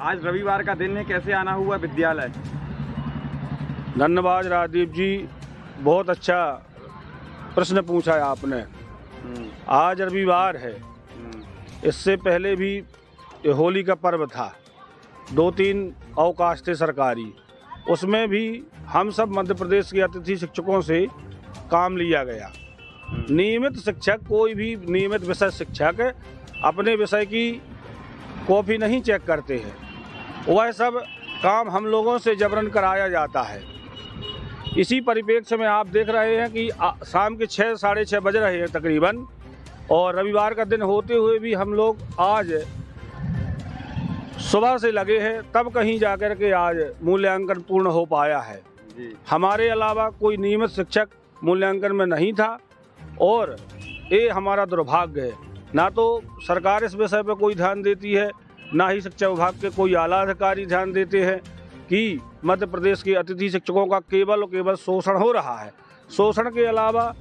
आज रविवार का दिन है, कैसे आना हुआ विद्यालय? धन्यवाद राजदीप जी, बहुत अच्छा प्रश्न पूछा है आपने। आज रविवार है, इससे पहले भी होली का पर्व था, 2-3 अवकाश थे सरकारी, उसमें भी हम सब मध्य प्रदेश के अतिथि शिक्षकों से काम लिया गया। नियमित शिक्षक, कोई भी नियमित विषय शिक्षक अपने विषय की कॉपी नहीं चेक करते हैं, वह सब काम हम लोगों से जबरन कराया जाता है। इसी परिप्रेक्ष्य में आप देख रहे हैं कि शाम के 6 साढ़े 6 बज रहे हैं तकरीबन, और रविवार का दिन होते हुए भी हम लोग आज सुबह से लगे हैं, तब कहीं जाकर के आज मूल्यांकन पूर्ण हो पाया है। हमारे अलावा कोई नियमित शिक्षक मूल्यांकन में नहीं था, और ये हमारा दुर्भाग्य है। ना तो सरकार इस विषय पर कोई ध्यान देती है, ना ही शिक्षा विभाग के कोई आला अधिकारी ध्यान देते हैं कि मध्य प्रदेश के अतिथि शिक्षकों का केवल और केवल शोषण हो रहा है। शोषण के अलावा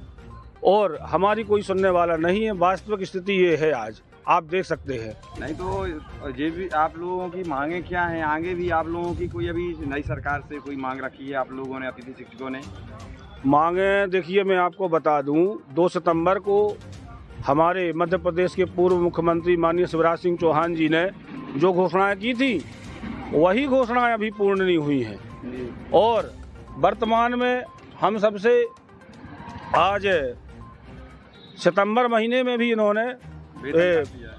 और हमारी कोई सुनने वाला नहीं है। वास्तविक स्थिति ये है, आज आप देख सकते हैं। नहीं तो ये भी आप लोगों की मांगे क्या हैं? आगे भी आप लोगों की कोई अभी नई सरकार से कोई मांग रखी है आप लोगों ने, अतिथि शिक्षकों ने? मांगे देखिए, मैं आपको बता दूं, 2 सितंबर को हमारे मध्य प्रदेश के पूर्व मुख्यमंत्री माननीय शिवराज सिंह चौहान जी ने जो घोषणाएं की थी, वही घोषणाएं अभी पूर्ण नहीं हुई हैं। और वर्तमान में हम सबसे आज सितंबर महीने में भी इन्होंने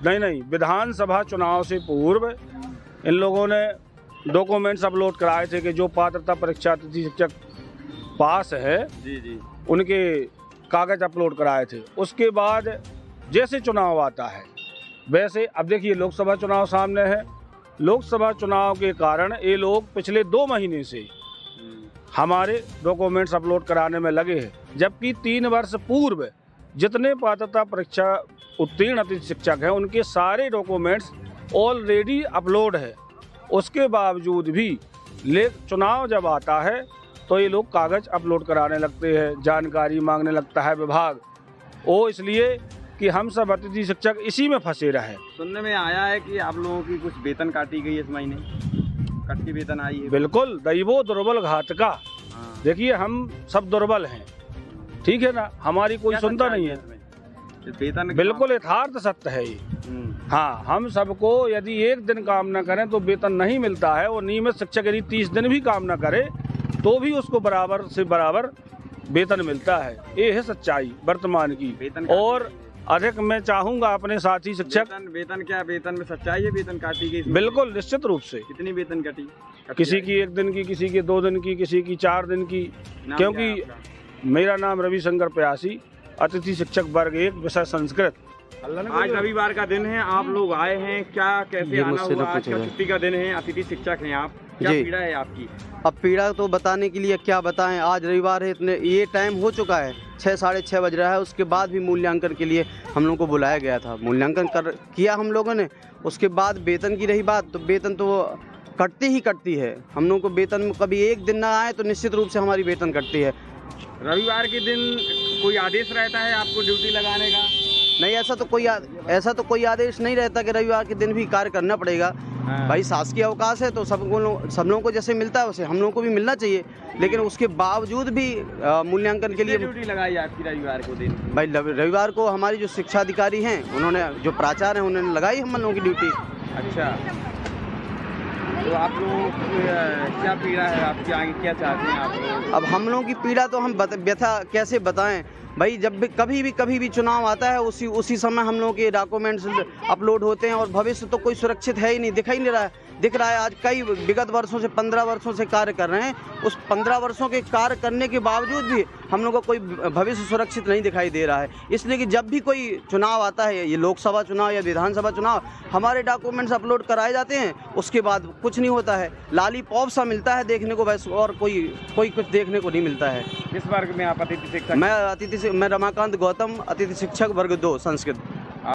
नहीं विधानसभा चुनाव से पूर्व इन लोगों ने डॉक्यूमेंट्स अपलोड कराए थे कि जो पात्रता परीक्षा अतिथि शिक्षक पास है उनके कागज अपलोड कराए थे। उसके बाद जैसे चुनाव आता है वैसे अब देखिए लोकसभा चुनाव सामने है। लोकसभा चुनाव के कारण ये लोग पिछले 2 महीने से हमारे डॉक्यूमेंट्स अपलोड कराने में लगे हैं, जबकि 3 वर्ष पूर्व जितने पात्रता परीक्षा उत्तीर्ण अतिथि शिक्षक हैं उनके सारे डॉक्यूमेंट्स ऑलरेडी अपलोड है। उसके बावजूद भी चुनाव जब आता है तो ये लोग कागज अपलोड कराने लगते हैं, जानकारी मांगने लगता है विभाग। वो इसलिए कि हम सब अतिथि शिक्षक इसी में फंसे रहे। सुनने में आया है कि आप लोगों की कुछ वेतन काटी गई इस महीने, कट की वेतन आई है। बिल्कुल, दैवो दुर्बल घातका। देखिए हम सब दुर्बल हैं, ठीक है ना, हमारी कोई सुनता नहीं है। वेतन बिल्कुल यथार्थ सत्य है ये। हाँ, हम सबको यदि 1 दिन काम न करें तो वेतन नहीं मिलता है, और नियमित शिक्षक यदि 30 दिन भी काम न करे तो भी उसको बराबर से बराबर वेतन मिलता है। ये है सच्चाई वर्तमान की। और अधिक मैं चाहूँगा अपने साथी शिक्षक। वेतन क्या, वेतन में सच्चाई है? वेतन काटी गई? बिल्कुल निश्चित रूप से। कितनी वेतन कटी? किसी की 1 दिन की, किसी की 2 दिन की, किसी की 4 दिन की। क्योंकि मेरा नाम रविशंकर प्यासी, अतिथि शिक्षक वर्ग 1 विषय संस्कृत। आज रविवार का दिन है, आप लोग आए हैं, क्या कैसे आना हुआ? आज का छुट्टी का दिन है, अतिथि शिक्षक हैं आप, क्या पीड़ा है आपकी? अब पीड़ा तो बताने के लिए क्या बताएं, आज रविवार है, इतने ये टाइम हो चुका है, 6 साढ़े 6 बज रहा है। उसके बाद भी मूल्यांकन के लिए हम लोग को बुलाया गया था, मूल्यांकन किया हम लोगों ने। उसके बाद वेतन की रही बात, तो वेतन तो कटती ही कटती है। हम लोग को वेतन में कभी 1 दिन ना आए तो निश्चित रूप से हमारी वेतन कटती है। रविवार के दिन कोई आदेश रहता है आपको ड्यूटी लगाने का? नहीं, ऐसा तो कोई आदेश नहीं रहता कि रविवार के दिन भी कार्य करना पड़ेगा। भाई शासकीय अवकाश है तो सब लोगों को जैसे मिलता है वैसे हम लोगों को भी मिलना चाहिए, लेकिन उसके बावजूद भी मूल्यांकन के लिए ड्यूटी लगाई आपकी रविवार को दिन? भाई रविवार को हमारी जो शिक्षा अधिकारी हैं, उन्होंने, जो प्राचार्य हैं, उन्होंने लगाई हम लोगों की ड्यूटी। अच्छा, तो आप लोगों की क्या पीड़ा है आपकी, आगे क्या चाहते हैं आप लोग? अब हम लोगों की पीड़ा तो हम व्यथा कैसे बताएं भाई। जब भी कभी भी चुनाव आता है उसी समय हम लोगों के डॉक्यूमेंट्स अपलोड होते हैं, और भविष्य तो कोई सुरक्षित है ही नहीं, दिखाई नहीं रहा है। दिख रहा है आज कई विगत वर्षों से 15 वर्षों से कार्य कर रहे हैं, उस 15 वर्षों के कार्य करने के बावजूद भी हम लोग को कोई भविष्य सुरक्षित नहीं दिखाई दे रहा है। इसलिए कि जब भी कोई चुनाव आता है, ये लोकसभा चुनाव या विधानसभा चुनाव, हमारे डॉक्यूमेंट्स अपलोड कराए जाते हैं, उसके बाद कुछ नहीं होता है। लॉलीपॉप सा मिलता है देखने को बस, और कोई कुछ देखने को नहीं मिलता है। किस वर्ग में आप अतिथि शिक्षक? मैं रमाकांत गौतम, अतिथि शिक्षक वर्ग 2 संस्कृत।